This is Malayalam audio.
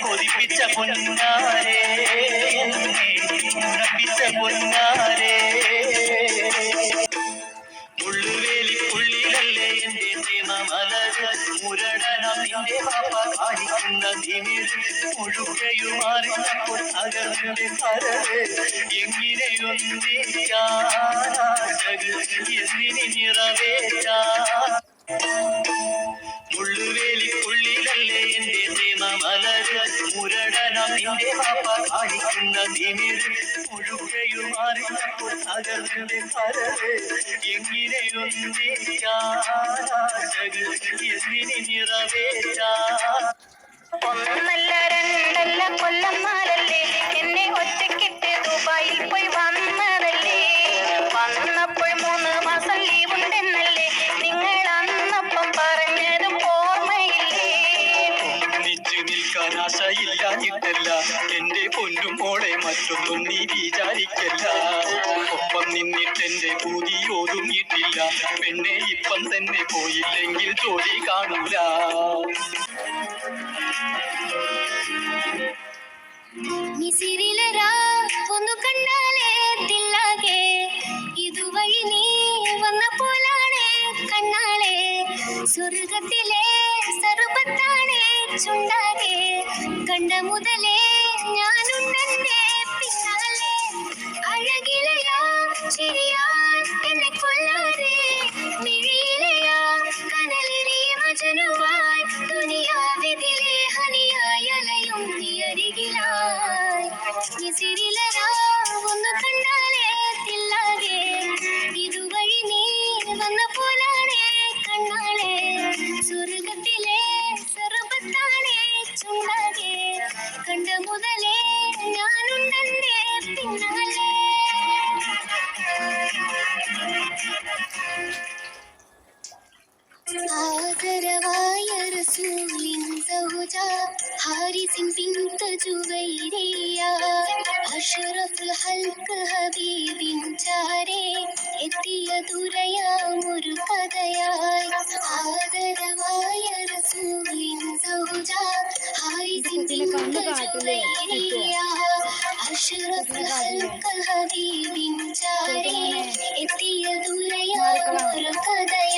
കൊതിപ്പിച്ച പൊന്നാരേ ഉറപ്പിച്ച പൊന്നാരേ മുള്ളുവേലിക്കുള്ളിലല്ലേ എന്റെ പ്രേമമലര് മുരടനം നിന്റെ പാപ്പ കാണിക്കുന്ന തിമിര് മുഴുകയുമാറിയപ്പോൾ തകർന്നിന്റെ കരര് എങ്ങനെയൊന്നിരിക്കാനാശക് എന്നിനി നിറവേറ്റാ മുള്ളുവേലിക്കുള്ളിലല്ലേ എന്റെ പ്രേമമലര് മുരടനം നിന്റെ പാപ്പ കാണിക്കുന്ന തിമിര് മുഴുകയുമാറിയപ്പോൾ തകർന്നിന്റെ കരര് എങ്ങനെയൊന്നിരിക്കാനാശക് എന്നിനി നിറവേറ്റാ ഒന്നല്ല രണ്ടല്ല കൊല്ലം നാലല്ലേ എന്നെ ഒറ്റക്കിട്ട് ദുബായിൽ പോയി വന്നതല്ലേ വന്നപ്പോൾ 3 മാസം ലീവുണ്ടെന്നല്ലേ നിങ്ങൾ അന്നപ്പം പറഞ്ഞത് ഓർമ്മയില്ലേ ഒന്നിച്ചു നിൽക്കാൻ ആശയില്ലാഞ്ഞിട്ടല്ല എന്റെ പൊന്നും മോളെ മറ്റൊന്നും നീ വിചാരിക്കല്ല ഒപ്പം നിന്നിട്ടെന്റെ പൂതി ഒതുങ്ങിയിട്ടില്ല പെണ്ണെ ഇപ്പം തന്നെ പോയില്ലെങ്കിൽ ജോലി കാണൂല മിസിരിലരാ ഒന്നു കണ്ടാലേ തില്ലാകെ ഇതുവഴി നീ വന്ന പോലാണ് കണ്ണാളെ സ്വർഗത്തിലെ സർവത്താണേ ചുണ്ടാകെ കണ്ട മുതലേ ഞാനുണ്ടെന്റെ പിന്നാലെ അഴകിലയാ ചിരിയാൻ എന്നെ കൊല്ലാതെ മിഴിയിലെയാ കനലിലെ മജനുവായി ദുനിയാവിതിലെ ഹനിയായി അലയും നീ അരികിലായി മിസിരിലരാ ഒന്ന് കണ്ടാലേ തില്ലാകെ ഇതുവഴി നീ വന്ന പോലാണേ കണ്ണാളെ സ്വർഗത്തിലെ സർവത്താണേ ചുണ്ടാകെ കണ്ട മുതലേ ഞാനുണ്ടെന്റെ പിന്നാലെ ആദരവായ റസൂലിൻ സൗജ ഹാരിസിൻ ബിൻത് ജുവൈരിയ അഷ്റഫുൽ ഹൽഖ് ഹബീബിൻ ചാരേ എത്തിയ ദുരയാമൊരു കഥയായി ആദരവായ റസൂലിൻ സൗജ ഹാരിസിൻ ബിൻത് ജുവൈരിയ അഷ്റഫുൽ ഹൽഖ് ഹബീബിൻ ചാരേ എത്തിയ ദുരയാമൊരു കഥയായി